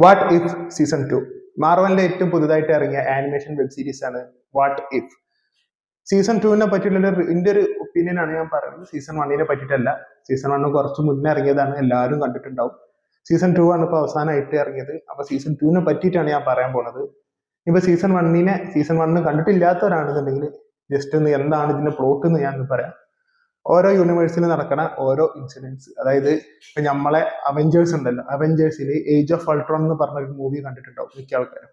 What if season 2 മാർവലിന്റെ ഏറ്റവും പുതുതായിട്ട് ഇറങ്ങിയ ആനിമേഷൻ വെബ് സീരീസ് ആണ് വാട്ട് ഇഫ്. സീസൺ 2 പറ്റിയുള്ള എന്റെ ഒരു ഒപ്പീനിയൻ ആണ് ഞാൻ പറയുന്നത്. സീസൺ 1 പറ്റിയിട്ടല്ല. സീസൺ 1 കുറച്ച് മുന്നേ ഇറങ്ങിയതാണ്, എല്ലാവരും കണ്ടിട്ടുണ്ടാവും. സീസൺ 2 ആണ് ഇപ്പൊ അവസാനമായിട്ട് ഇറങ്ങിയത്. അപ്പൊ സീസൺ 2 പറ്റിയിട്ടാണ് ഞാൻ പറയാൻ പോണത്. ഇപ്പൊ സീസൺ 1 കണ്ടിട്ടില്ലാത്തവരാണെന്നുണ്ടെങ്കിൽ ജസ്റ്റ് ഒന്ന് എന്താണ് ഇതിന്റെ പ്ലോട്ട് എന്ന് ഞാൻ പറയാം. ഓരോ യൂണിവേഴ്സിൽ നടക്കണ ഓരോ ഇൻസിഡൻസ്, അതായത് ഇപ്പൊ നമ്മളെ അവഞ്ചേഴ്സ് ഉണ്ടല്ലോ, അവഞ്ചേഴ്സിൽ ഏജ് ഓഫ് അൾട്രോൺ എന്ന് പറഞ്ഞ ഒരു മൂവി കണ്ടിട്ടുണ്ടാവും മിക്ക ആൾക്കാരും.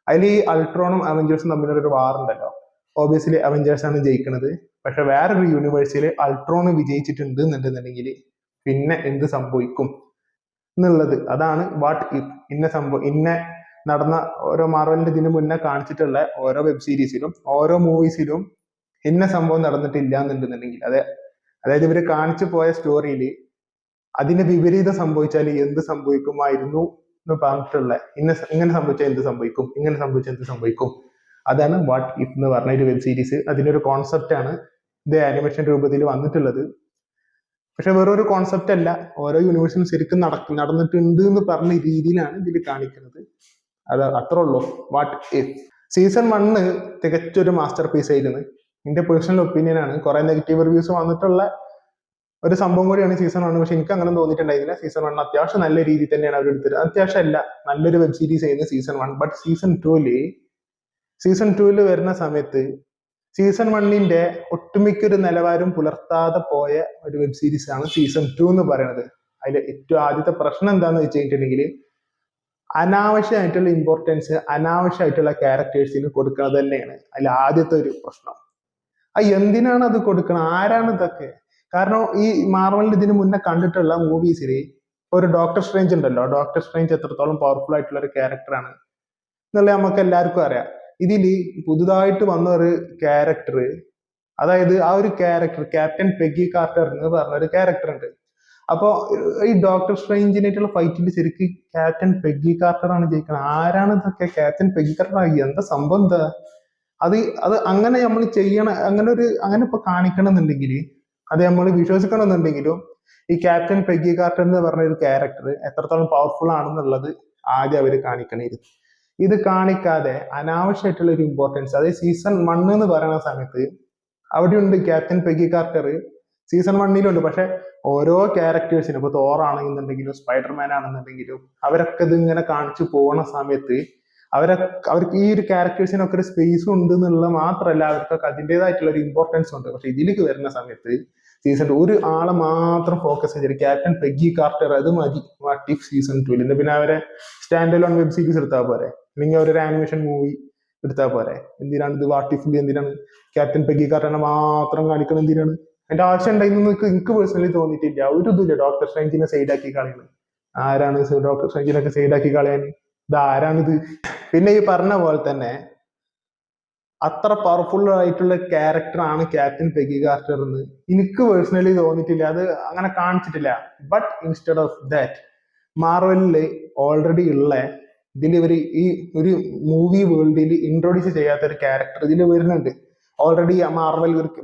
അതിൽ ഈ അൾട്രോണും അവഞ്ചേഴ്സും തമ്മിലൊരു വാർ ഉണ്ടല്ലോ. ഓബിയസ്ലി അവഞ്ചേഴ്സ് ആണ് ജയിക്കുന്നത്. പക്ഷെ വേറൊരു യൂണിവേഴ്സിൽ അൾട്രോൺ വിജയിച്ചിട്ടുണ്ട് എന്നുണ്ടെന്നുണ്ടെങ്കിൽ പിന്നെ എന്ത് സംഭവിക്കും എന്നുള്ളത്, അതാണ് വാട്ട് ഇഫ്. ഇന്ന നടന്ന ഓരോ മാർവലിന്റെ ഇതിന് മുന്നേ കാണിച്ചിട്ടുള്ള ഓരോ വെബ് സീരീസിലും ഓരോ മൂവീസിലും ഇന്ന സംഭവം നടന്നിട്ടില്ല എന്നുണ്ടെന്നുണ്ടെങ്കിൽ അതായത് ഇവര് കാണിച്ചു പോയ സ്റ്റോറിയിൽ അതിന് വിപരീതം സംഭവിച്ചാൽ എന്ത് സംഭവിക്കുമായിരുന്നു എന്ന് പറഞ്ഞിട്ടുള്ള ഇങ്ങനെ സംഭവിച്ചാൽ എന്ത് സംഭവിക്കും, ഇങ്ങനെ സംഭവിച്ചാൽ എന്ത് സംഭവിക്കും, അതാണ് വാട്ട് ഇഫ് എന്ന് പറഞ്ഞ ഒരു വെബ് സീരീസ്. അതിന്റെ ഒരു കോൺസെപ്റ്റ് ആണ് ഇത് ആനിമേഷൻ രൂപത്തിൽ വന്നിട്ടുള്ളത്. പക്ഷെ വേറൊരു കോൺസെപ്റ്റ് അല്ല, ഓരോ യൂണിവേഴ്സിലും ശരിക്കും നടന്നിട്ടുണ്ട് എന്ന് പറഞ്ഞ രീതിയിലാണ് ഇതിൽ കാണിക്കുന്നത്. അത് അത്രേ ഉള്ളൂ വാട്ട് ഇഫ്. സീസൺ 1 തികച്ചൊരു മാസ്റ്റർ പീസ് ആയിരുന്നു. എന്റെ പേഴ്സണൽ ഒപ്പീനിയൻ ആണ്. കുറെ നെഗറ്റീവ് റിവ്യൂസ് വന്നിട്ടുള്ള ഒരു സംഭവം കൂടിയാണ് സീസൺ 1. പക്ഷെ എനിക്ക് അങ്ങനെ തോന്നിയിട്ടുണ്ടായിരുന്നില്ല. സീസൺ 1 അത്യാവശ്യം നല്ല രീതിയിൽ തന്നെയാണ് അവർ എടുത്തത്. അത്യാവശ്യം അല്ല, നല്ലൊരു വെബ് സീരീസ് ആയിരുന്നു സീസൺ 1. ബട്ട് സീസൺ 2 വരുന്ന സമയത്ത് സീസൺ 1 ഒട്ടുമിക്ക ഒരു നിലവാരം പുലർത്താതെ പോയ ഒരു വെബ് സീരീസ് ആണ് സീസൺ 2 എന്ന് പറയുന്നത്. അതിൽ ഏറ്റവും ആദ്യത്തെ പ്രശ്നം എന്താന്ന് വെച്ച് കഴിഞ്ഞിട്ടുണ്ടെങ്കിൽ അനാവശ്യമായിട്ടുള്ള ഇമ്പോർട്ടൻസ് അനാവശ്യമായിട്ടുള്ള ക്യാരക്ടേഴ്സിന് കൊടുക്കുന്നത് തന്നെയാണ് അതിൽ ആദ്യത്തെ ഒരു പ്രശ്നം. എന്തിനാണ് അത് കൊടുക്കണം, ആരാണ് ഇതൊക്കെ? കാരണം ഈ മാർവലിൽ ഇതിന് മുന്നേ കണ്ടിട്ടുള്ള മൂവീസിൽ ഒരു ഡോക്ടർ സ്ട്രേഞ്ച് ഉണ്ടല്ലോ, ഡോക്ടർ സ്ട്രേഞ്ച് എത്രത്തോളം പവർഫുൾ ആയിട്ടുള്ള ഒരു ക്യാരക്ടറാണ് എന്നുള്ളത് നമുക്ക് എല്ലാവർക്കും അറിയാം. ഇതിൽ പുതുതായിട്ട് വന്ന ഒരു ക്യാരക്ടർ, അതായത് ആ ഒരു ക്യാരക്ടർ ക്യാപ്റ്റൻ പെഗി കാർട്ടർ എന്ന് പറഞ്ഞ ഒരു ക്യാരക്ടർ ഉണ്ട്. അപ്പോ ഈ ഡോക്ടർ സ്ട്രേഞ്ചിനായിട്ടുള്ള ഫൈറ്റിൽ ശരിക്കും ക്യാപ്റ്റൻ പെഗി കാർട്ടർ ആണ് ജയിക്കുന്നത്. ആരാണ് ഇതൊക്കെ? ക്യാപ്റ്റൻ പെഗി കാർട്ടർ എന്താ സംഭവം? എന്താ അത് അത് അങ്ങനെ നമ്മൾ ചെയ്യണം, അങ്ങനെ ഇപ്പൊ കാണിക്കണമെന്നുണ്ടെങ്കിൽ, അത് നമ്മൾ വിശ്വസിക്കണമെന്നുണ്ടെങ്കിലും ഈ ക്യാപ്റ്റൻ പെഗി കാർട്ടർ എന്ന് പറഞ്ഞ ഒരു ക്യാരക്ടർ എത്രത്തോളം പവർഫുൾ ആണെന്നുള്ളത് ആദ്യം അവർ കാണിക്കണമായിരുന്നു. ഇത് കാണിക്കാതെ അനാവശ്യമായിട്ടുള്ള ഒരു ഇമ്പോർട്ടൻസ്, അതായത് സീസൺ 1 എന്ന് പറയുന്ന സമയത്ത് അവിടെയുണ്ട് ക്യാപ്റ്റൻ പെഗി കാർട്ടർ, സീസൺ 1 പക്ഷെ ഓരോ ക്യാരക്ടേഴ്സിനും, ഇപ്പൊ തോർ ആണെന്നുണ്ടെങ്കിലും സ്പൈഡർമാൻ ആണെന്നുണ്ടെങ്കിലും അവരൊക്കെ ഇത് ഇങ്ങനെ കാണിച്ചു പോകുന്ന സമയത്ത് അവർക്ക് ഈ ഒരു ക്യാരക്ടേഴ്സിനൊക്കെ ഒരു സ്പേസ് ഉണ്ട് എന്നുള്ളത് മാത്രമല്ല, അവർക്കൊക്കെ അതിൻ്റെതായിട്ടുള്ള ഒരു ഇമ്പോർട്ടൻസ് ഉണ്ട്. പക്ഷെ ഇതിലേക്ക് വരുന്ന സമയത്ത് സീസൺ 2 ഒരു ആളെ മാത്രം ഫോക്കസ് ചെയ്തിട്ട് ക്യാപ്റ്റൻ പെഗി കാർട്ടർ അത് മതി വാട്ട് ഇഫ് സീസൺ 2. പിന്നെ അവരെ സ്റ്റാൻഡ് അലോൺ വെബ് സീരീസ് എടുത്താൽ പോരെ, അല്ലെങ്കിൽ അവരൊരു ആനിമേഷൻ മൂവി എടുത്താൽ പോരെ. എന്തിനാണ് ഇത് വാട്ട് ഇഫിൽ എന്തിനാണ് ക്യാപ്റ്റൻ പെഗി കാർട്ടറിനെ മാത്രം കാണിക്കണം? എന്തിനാണ്? അതിന്റെ ആവശ്യം ഉണ്ടായിരുന്നു എനിക്ക് പേഴ്സണലി തോന്നിയിട്ടില്ല. ഒരു ഇതില്ല ഡോക്ടർ സ്ട്രേഞ്ചിനെ സൈഡാക്കി കളയുന്നത്. ആരാണ് ഡോക്ടർ സ്ട്രേഞ്ചിനൊക്കെ സൈഡാക്കി കളയാൻ? ഇത് ആരാണിത്? പിന്നെ ഈ പറഞ്ഞ പോലെ തന്നെ അത്ര പവർഫുൾ ആയിട്ടുള്ള ക്യാരക്ടർ ആണ് ക്യാപ്റ്റൻ പെഗി കാർട്ടർ എന്ന് എനിക്ക് പേഴ്സണലി തോന്നിയിട്ടില്ല. അത് അങ്ങനെ കാണിച്ചിട്ടില്ല. ബട്ട് ഇൻസ്റ്റെഡ് ഓഫ് ദാറ്റ് മാർവലില് ഓൾറെഡി ഉള്ള ഇതിൽ ഇവർ ഈ ഒരു മൂവി വേൾഡിൽ ഇൻട്രൊഡ്യൂസ് ചെയ്യാത്ത ഒരു ക്യാരക്ടർ ഇതിൽ വരുന്നുണ്ട്. ഓൾറെഡി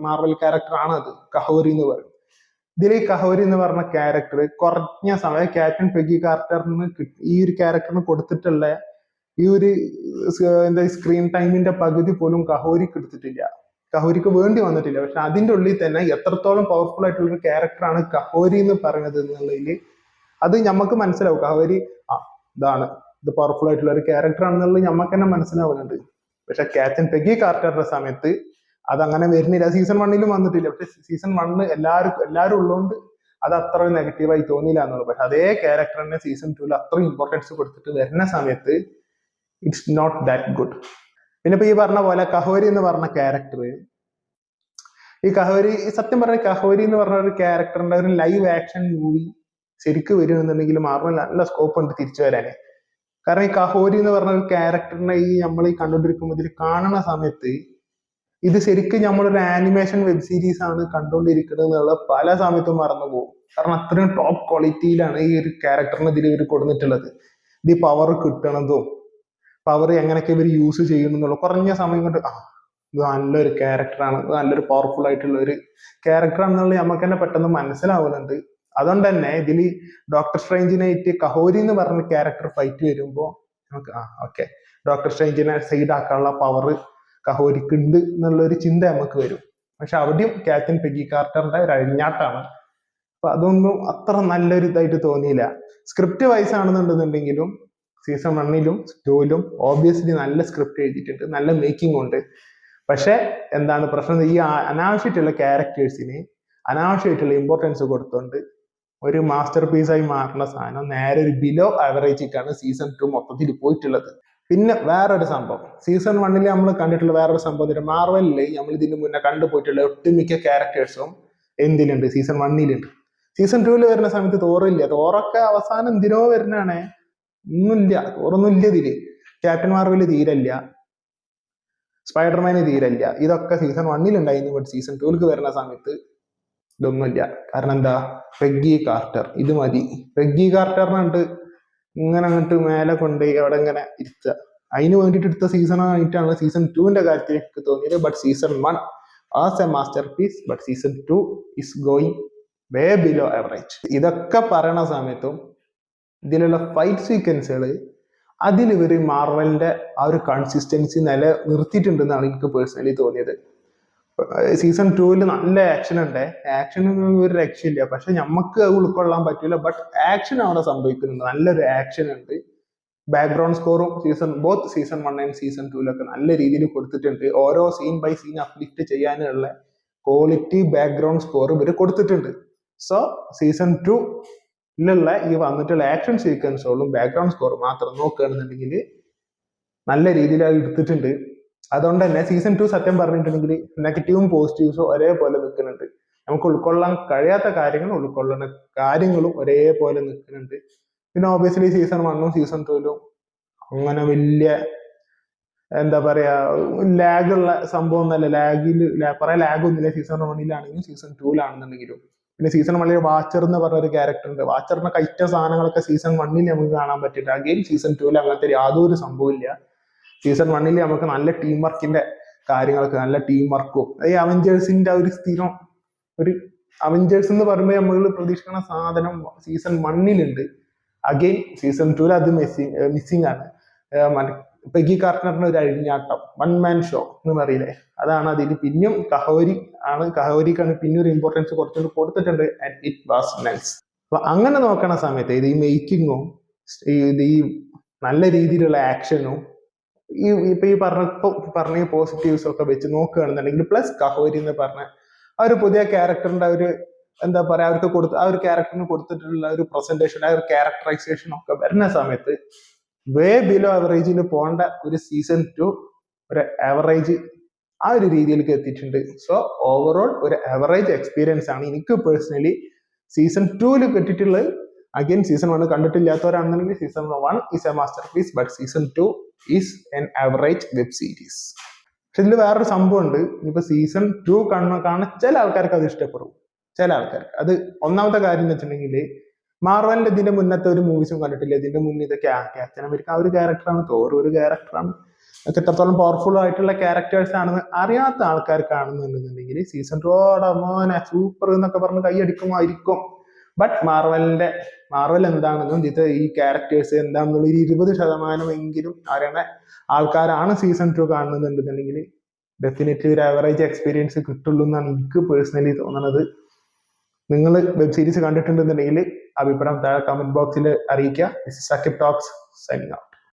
മാർവൽ ക്യാരക്ടർ ആണ് അത്, കഹോരി എന്ന് പറയും. ഇതിൽ ഈ കഹോരി എന്ന് പറഞ്ഞ ക്യാരക്ടർ കുറഞ്ഞ സമയം ക്യാപ്റ്റൻ പെഗി കാർട്ടറിന് ഈ ഒരു ക്യാരക്ടറിന് കൊടുത്തിട്ടുള്ള ഈ ഒരു സ്ക്രീൻ ടൈമിന്റെ പകുതി പോലും കഹോരിക്ക് എടുത്തിട്ടില്ല, കഹോരിക്ക് വേണ്ടി വന്നിട്ടില്ല. പക്ഷെ അതിന്റെ ഉള്ളിൽ തന്നെ എത്രത്തോളം പവർഫുൾ ആയിട്ടുള്ള ഒരു ക്യാരക്ടറാണ് കഹോരി എന്ന് പറയുന്നത് എന്നുള്ളതിൽ അത് നമുക്ക് മനസ്സിലാവും. കഹോരി ഇത് പവർഫുൾ ആയിട്ടുള്ള ഒരു ക്യാരക്ടർ ആണെന്നുള്ളത് നമുക്ക് തന്നെ മനസ്സിലാവുന്നുണ്ട്. പക്ഷെ ക്യാപ്റ്റൻ പെഗി കാർട്ടറിന്റെ സമയത്ത് അതങ്ങനെ വരുന്നില്ല. സീസൺ 1 വന്നിട്ടില്ല. പക്ഷെ സീസൺ 1 എല്ലാവരും ഉള്ളതുകൊണ്ട് അത് അത്ര നെഗറ്റീവായി തോന്നിയില്ല എന്നുള്ളത്. പക്ഷെ അതേ ക്യാരക്ടറിനെ സീസൺ 2 അത്ര ഇമ്പോർട്ടൻസ് കൊടുത്തിട്ട് വരുന്ന സമയത്ത് ഇറ്റ്സ് നോട്ട് ദാറ്റ് ഗുഡ്. പിന്നെ ഇപ്പൊ ഈ പറഞ്ഞ പോലെ കഹോരി എന്ന് പറഞ്ഞ ക്യാരക്ടർ, സത്യം പറഞ്ഞ കഹോരി എന്ന് പറഞ്ഞ ഒരു ക്യാരക്ടറിന്റെ ഒരു ലൈവ് ആക്ഷൻ മൂവി ശരിക്കും വരുമെന്നുണ്ടെങ്കിൽ മാർവൽ നല്ല സ്കോപ്പ് ഉണ്ട് തിരിച്ചു വരാന്. കാരണം ഈ കഹോരി എന്ന് പറഞ്ഞ ഒരു ക്യാരക്ടറിനെ നമ്മൾ ഈ കണ്ടുകൊണ്ടിരിക്കുമ്പോൾ ഇതിൽ കാണുന്ന സമയത്ത് ഇത് ശരിക്കും നമ്മളൊരു ആനിമേഷൻ വെബ് സീരീസ് ആണ് കണ്ടുകൊണ്ടിരിക്കുന്നത് എന്നുള്ള പല സമയത്തും മറന്നു പോകും. കാരണം അത്രയും ടോപ്പ് ക്വാളിറ്റിയിലാണ് ഈ ഒരു ക്യാരക്ടറിനെ ഇതിൽ ഇവർ കൊടുത്തിട്ടുള്ളത്. ഇത് പവർ കിട്ടണതും പവർ എങ്ങനെയൊക്കെ ഇവർ യൂസ് ചെയ്യണം എന്നുള്ള കുറഞ്ഞ സമയം കൊണ്ട് ഇത് നല്ലൊരു ക്യാരക്ടറാണ്, ഇത് നല്ലൊരു പവർഫുൾ ആയിട്ടുള്ള ഒരു ക്യാരക്ടറാണെന്നുള്ളത് നമുക്ക് തന്നെ പെട്ടെന്ന് മനസ്സിലാവുന്നുണ്ട്. അതുകൊണ്ട് തന്നെ ഇതിൽ ഡോക്ടർ സ്ട്രേഞ്ചിനായിട്ട് കഹോരി എന്ന് പറഞ്ഞ ക്യാരക്ടർ ഫൈറ്റ് വരുമ്പോൾ നമുക്ക് ഓക്കെ, ഡോക്ടർ സ്ട്രേഞ്ചിനെ സൈഡ് ആക്കാനുള്ള പവർ കഹോരിക്ക് ഉണ്ട് എന്നുള്ള ഒരു ചിന്ത നമുക്ക് വരും. പക്ഷെ അവിടെയും ക്യാപ്റ്റൻ പെഗി കാർട്ടറിന്റെ ഒരു അഴിഞ്ഞാട്ടാണ്. അപ്പൊ അതൊന്നും അത്ര നല്ലൊരു ഇതായിട്ട് തോന്നിയില്ല. സ്ക്രിപ്റ്റ് വൈസ് ആണെന്നുണ്ടെന്നുണ്ടെങ്കിലും സീസൺ 1ലും 2ലും ഓബിയസ്ലി നല്ല സ്ക്രിപ്റ്റ് എഴുതിയിട്ടുണ്ട്, നല്ല മേക്കിംഗ് ഉണ്ട്. പക്ഷെ എന്താണ് പ്രശ്നം, ഈ അനാവശ്യമായിട്ടുള്ള ക്യാരക്ടേഴ്സിന് അനാവശ്യമായിട്ടുള്ള ഇമ്പോർട്ടൻസ് കൊടുത്തുകൊണ്ട് ഒരു മാസ്റ്റർ പീസായി മാറുന്ന സാധനം നേരെ ഒരു ബിലോ ആവറേജിക്കാണ് സീസൺ 2 മൊത്തത്തിൽ പോയിട്ടുള്ളത്. പിന്നെ വേറൊരു സംഭവം, സീസൺ 1ൽ നമ്മൾ കണ്ടിട്ടുള്ള വേറൊരു സംഭവം, മാർവലിൽ നമ്മൾ ഇതിന് മുന്നേ കണ്ടുപോയിട്ടുള്ള ഒട്ടുമിക്ക ക്യാരക്ടേഴ്സും എന്തിലുണ്ട്, സീസൺ 1ലുണ്ട്. സീസൺ 2ൽ വരുന്ന സമയത്ത് തോറില്ല. തോറൊക്കെ അവസാനം എന്തിനോ വരുന്നതാണ്, ഒന്നുമില്ല, തോറൊന്നും ഇല്ല ഇതില്. ക്യാപ്റ്റൻ മാർവൽ തീരല്ല, സ്പൈഡർമാന് തീരല്ല. ഇതൊക്കെ സീസൺ 1ലുണ്ടായിരുന്നു. ബട്ട് സീസൺ 2ലേക്ക് വരുന്ന സമയത്ത് ഇതൊന്നുമില്ല. കാരണം എന്താ, പെഗ്ഗി കാർട്ടർ ഇത് മതി. പെഗ്ഗി കാർട്ടറിനുണ്ട് ഇങ്ങനെ അങ്ങോട്ട് മേലെ കൊണ്ട് അവിടെ ഇങ്ങനെ ഇരുത്തുക. അതിന് വേണ്ടിയിട്ട് എടുത്ത സീസൺ ആയിട്ടാണ് സീസൺ 2ന്റെ കാര്യത്തിൽ എനിക്ക് തോന്നിയത്. But season 1 as a masterpiece, but season 2 is going way below average. ഇതൊക്കെ പറയണ സമയത്തും ഇതിലുള്ള ഫൈറ്റ് സീക്വൻസുകൾ അതിൽ ഇവർ മാർവലിന്റെ ആ ഒരു കൺസിസ്റ്റൻസി നിർത്തിയിട്ടുണ്ടെന്നാണ് എനിക്ക് പേഴ്സണലി തോന്നിയത്. സീസൺ 2ൽ നല്ല ആക്ഷൻ ഉണ്ട്, ആക്ഷനൊന്നും ഒരു രക്ഷയില്ല. പക്ഷെ നമുക്ക് അത് ഉൾക്കൊള്ളാൻ പറ്റില്ല. ബട്ട് ആക്ഷൻ അവിടെ സംഭവിക്കുന്നുണ്ട്, നല്ലൊരു ആക്ഷൻ ഉണ്ട്. ബാക്ക്ഗ്രൗണ്ട് സ്കോറും ബോത്ത് സീസൺ 1 ആൻഡ് സീസൺ 2ലൊക്കെ നല്ല രീതിയിൽ കൊടുത്തിട്ടുണ്ട്. ഓരോ സീൻ ബൈ സീൻ അപ്ലിഫ്റ്റ് ചെയ്യാനുള്ള ക്വാളിറ്റി ബാക്ക്ഗ്രൗണ്ട് സ്കോർ ഇവർ കൊടുത്തിട്ടുണ്ട്. സോ സീസൺ 2ലുള്ള ഈ വന്നിട്ടുള്ള ആക്ഷൻ സീക്വൻസുകളും ബാക്ക്ഗ്രൗണ്ട് സ്കോറും മാത്രം നോക്കുകയാണെന്നുണ്ടെങ്കിൽ നല്ല രീതിയിൽ അത് എടുത്തിട്ടുണ്ട്. അതുകൊണ്ട് തന്നെ സീസൺ 2 സത്യം പറഞ്ഞിട്ടുണ്ടെങ്കിൽ നെഗറ്റീവും പോസിറ്റീവ്സും ഒരേപോലെ നിൽക്കുന്നുണ്ട്. നമുക്ക് ഉൾക്കൊള്ളാൻ കഴിയാത്ത കാര്യങ്ങളും ഉൾക്കൊള്ളുന്ന കാര്യങ്ങളും ഒരേപോലെ നിൽക്കുന്നുണ്ട്. പിന്നെ ഓബിയസ്ലി സീസൺ 1ഉം സീസൺ 2ലും അങ്ങനെ വലിയ എന്താ പറയാ ലാഗുള്ള സംഭവം ഒന്നല്ല. കുറെ ലാഗൊന്നുമില്ല സീസൺ 1ലാണെങ്കിലും സീസൺ 2ലാണെന്നുണ്ടെങ്കിലും. പിന്നെ സീസൺ 1ൽ വാച്ചർ എന്ന് പറഞ്ഞ ഒരു ക്യാരക്ടർ ഉണ്ട്. വാച്ചറിനെ കഴിച്ച സാധനങ്ങളൊക്കെ സീസൺ 1ൽ നമുക്ക് കാണാൻ പറ്റിയിട്ട് അഗെയിൻ സീസൺ 2ൽ അങ്ങനത്തെ യാതൊരു സംഭവമില്ല. സീസൺ 1ൽ നമുക്ക് നല്ല ടീം വർക്കിന്റെ കാര്യങ്ങളൊക്കെ, നല്ല ടീം വർക്കും ഈ അവഞ്ചേഴ്സിന്റെ ഒരു സ്ഥിരം ഒരു അവഞ്ചേഴ്സ് എന്ന് പറയുമ്പോൾ നമ്മൾ പ്രതീക്ഷിക്കുന്ന സാധനം സീസൺ 1ലുണ്ട്. അഗെയിൻ സീസൺ 2ൽ അത് മിസ്സിംഗ് ആണ്. പെഗ്ഗി കാർട്ടറിന്റെ ഒരു അഴിഞ്ഞാട്ടം, വൺ മാൻ ഷോ എന്ന് പറയില്ലേ, അതാണ് അതിൽ. പിന്നെയും കഹോരിക്കാണ് പിന്നെ ഒരു ഇമ്പോർട്ടൻസ് കുറച്ചുകൂടി കൊടുത്തിട്ടുണ്ട്. And it was nice. അപ്പൊ അങ്ങനെ നോക്കണ സമയത്ത് ഇത് ഈ മേക്കിങ്ങും ഈ നല്ല രീതിയിലുള്ള ആക്ഷനും ഈ പറഞ്ഞ പോസിറ്റീവ്സ് ഒക്കെ വെച്ച് നോക്കുകയാണെന്നുണ്ടെങ്കിൽ പ്ലസ് കഹോരി എന്ന് പറഞ്ഞ ആ ഒരു പുതിയ ക്യാരക്ടറിന്റെ ഒരു എന്താ പറയാ അവർക്ക് ആ ഒരു ക്യാരക്ടറിന് കൊടുത്തിട്ടുള്ള ഒരു പ്രസന്റേഷൻ, ആ ഒരു ക്യാരക്ടറൈസേഷൻ ഒക്കെ വരുന്ന സമയത്ത് വേ ബിലോ ആവറേജിൽ പോകേണ്ട ഒരു സീസൺ 2 ഒരു ആവറേജ് ആ ഒരു രീതിയിലേക്ക് എത്തിയിട്ടുണ്ട്. സോ ഓവറോൾ ഒരു ആവറേജ് എക്സ്പീരിയൻസ് ആണ് എനിക്ക് പേഴ്സണലി സീസൺ 2ൽ കിട്ടിയിട്ടുള്ളത്. അഗൈൻ സീസൺ 1 കണ്ടിട്ടില്ലാത്തവരാണെന്നുണ്ടെങ്കിൽ season 1 is a masterpiece, but season 2 is an average web series. പക്ഷെ ഇതിൽ വേറൊരു സംഭവം ഉണ്ട്. ഇപ്പൊ സീസൺ 2 കാണുന്ന ചില ആൾക്കാർക്ക് അത് ഇഷ്ടപ്പെടും, ചില ആൾക്കാർക്ക് അത്. ഒന്നാമത്തെ കാര്യം എന്ന് വെച്ചിട്ടുണ്ടെങ്കിൽ മാർവലിന്റെ ഇതിന്റെ മുന്നത്തെ ഒരു മൂവീസും കണ്ടിട്ടില്ല. ഇതിന്റെ മുന്നേ ഇതൊക്കെ ക്യാപ്റ്റൻ അമേരിക്ക ആ ഒരു ക്യാരക്ടറാണ്, തോർ ഒരു ക്യാരക്ടറാണ്, ഒക്കെ എത്രത്തോളം പവർഫുൾ ആയിട്ടുള്ള ക്യാരക്ടേഴ്സ് ആണെന്ന് അറിയാത്ത ആൾക്കാർക്കാണെന്നുണ്ടെന്നുണ്ടെങ്കിൽ സീസൺ 2 മോനെ സൂപ്പർ എന്നൊക്കെ പറഞ്ഞ് കൈയടിക്കുമായിരിക്കും. ബട്ട് മാർവൽ എന്താണെന്നും ഇത് ഈ ക്യാരക്ടേഴ്സ് എന്താണെന്നുള്ള 20% അറിയണ ആൾക്കാരാണ് സീസൺ 2 കാണുന്നുണ്ടെന്നുണ്ടെങ്കിൽ ഡെഫിനറ്റ്ലി ഒരു ആവറേജ് എക്സ്പീരിയൻസ് കിട്ടുള്ളൂ എന്നാണ് എനിക്ക് പേഴ്സണലി തോന്നുന്നത്. നിങ്ങൾ വെബ് സീരീസ് കണ്ടിട്ടുണ്ടെന്നുണ്ടെങ്കിൽ അഭിപ്രായം താഴെ കമന്റ് ബോക്സിൽ അറിയിക്കുക. This is Saqib talks signing out.